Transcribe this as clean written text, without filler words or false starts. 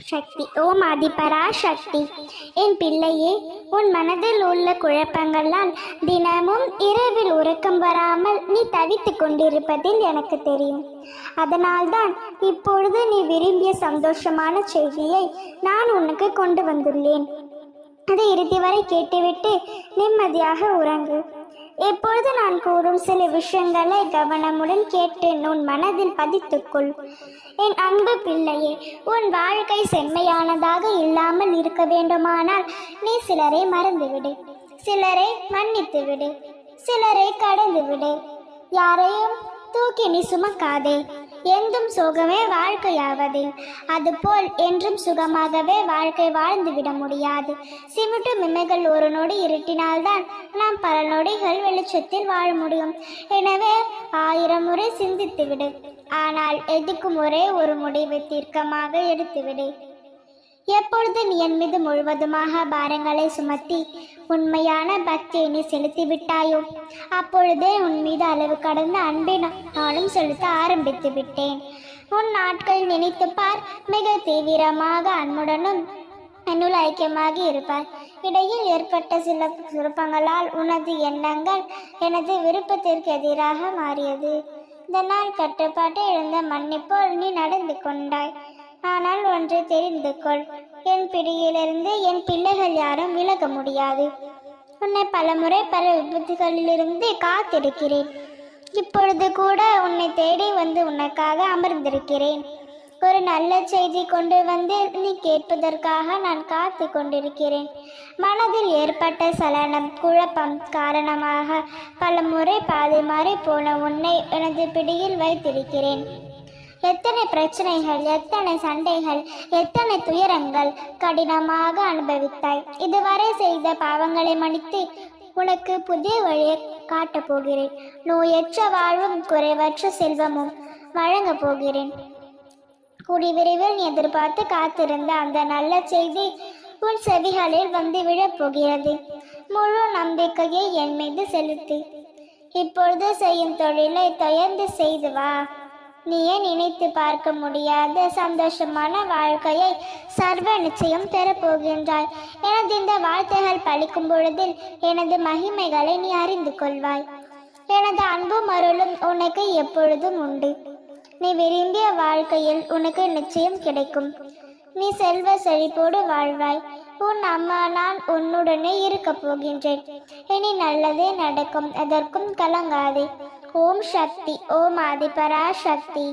சக்தி. ஓம் ஆதிபராசக்தி. என் பிள்ளையே, உன் மனதில் உள்ள குழப்பங்களால் தினமும் இரவில் உறக்கம் வராமல் நீ தவித்துக் கொண்டிருப்பதில் எனக்கு தெரியும். அதனால்தான் இப்பொழுது நீ விரும்பிய சந்தோஷமான செய்தியை நான் உனக்கு கொண்டு வந்துள்ளேன். அதை இறுதி வரை கேட்டுவிட்டு நிம்மதியாக உறங்கு. இப்பொழுது நான் கூறும் சில விஷயங்களை கவனமுடன் கேட்டு உன் மனதில் பதித்துக்கொள். என் அன்பு பிள்ளையே, உன் வாழ்க்கை செம்மையானதாக இல்லாமல் இருக்க வேண்டுமானால் நீ சிலரை மறந்துவிடு, சிலரை மன்னித்து விடு, சிலரை கடந்து விடு. யாரையும் தூக்கி நீ சுமக்காதே. என்றும் சுகமே வாழ்க்கையாவதில், அதுபோல் என்றும் சுகமாகவே வாழ்க்கை வாழ்ந்துவிட முடியாது. சிமிட்டு மிமைகள் ஒரு நொடி இருட்டினால்தான் நாம் பல நொடிகள் வெளிச்சத்தில் வாழ முடியும். எனவே 1000 முறை சிந்தித்துவிடு, ஆனால் எதுக்கும் ஒரே ஒரு முடிவை தீர்க்கமாக எடுத்துவிடு. எப்பொழுது நீ என் மீது முழுவதுமாக பாரங்களை சுமத்தி உண்மையான பக்தியை நீ செலுத்தி விட்டாயோ, அப்பொழுதே உன் மீது அளவு கடந்த அன்பை நானும் செலுத்த ஆரம்பித்து விட்டேன். உன் நாட்கள் நினைத்து பார், மிக தீவிரமாக அன்புடனும் என்னுள் ஐக்கியமாகி இருப்பார். இடையில் ஏற்பட்ட சில குழப்பங்களால் உனது எண்ணங்கள் எனது விருப்பத்திற்கு எதிராக மாறியது. இதனால் கட்டுப்பாட்டை இழந்த மன்னிப்போல் நீ நடந்து கொண்டாய். ஆனால் ஒன்றை தெரிந்து கொள், என் பிடியிலிருந்து என் பிள்ளைகள் யாரும் விலக முடியாது. உன்னை பலமுறை பல விபத்துகளிலிருந்து காத்திருக்கிறேன். இப்பொழுது கூட உன்னை தேடி வந்து உனக்காக அமர்ந்திருக்கிறேன். ஒரு நல்ல செய்தி கொண்டு வந்து நீ கேட்பதற்காக நான் காத்து கொண்டிருக்கிறேன். மனதில் ஏற்பட்ட சலனம் குழப்பம் காரணமாக பலமுறை பாதை மாறி போன உன்னை எனது பிடியில் வைத்திருக்கிறேன். எத்தனை பிரச்சனைகள், எத்தனை சண்டைகள், எத்தனை துயரங்கள் கடினமாக அனுபவித்தாய். இதுவரை செய்த பாவங்களை மன்னித்து உனக்கு புதிய வழியை காட்டப் போகிறேன். நோயற்ற வாழ்வும் குறைவற்ற செல்வமும் வழங்கப் போகிறேன். கூடி விரைவில் நீ எதிர்பார்த்து காத்திருந்த அந்த நல்ல செய்தி உன் செவிகளில் வந்து விழப் போகிறது. முழு நம்பிக்கையை என் மீது செலுத்து. இப்பொழுது செய்யும் தொழிலை தொடர்ந்து செய்து வா. நீயே நினைத்து பார்க்க முடியாத சந்தோஷமான வாழ்க்கையை சர்வ நிச்சயம் பெறப்போகின்றாய். எனது இந்த வார்த்தைகள் பழிக்கும் பொழுதில் எனது மகிமைகளை நீ அறிந்து கொள்வாய். எனது அன்பும் அருளும் உனக்கு எப்பொழுதும் உண்டு. நீ விரும்பிய வாழ்க்கையில் உனக்கு நிச்சயம் கிடைக்கும். நீ செல்வ செழிப்போடு வாழ்வாய். உன் அம்மா நான் உன்னுடனே இருக்க போகின்றேன். இனி நல்லதே நடக்கும், எதற்கும் கலங்காதே. ஓம் சக்தி. ஓம் ஆதிபராசக்தி.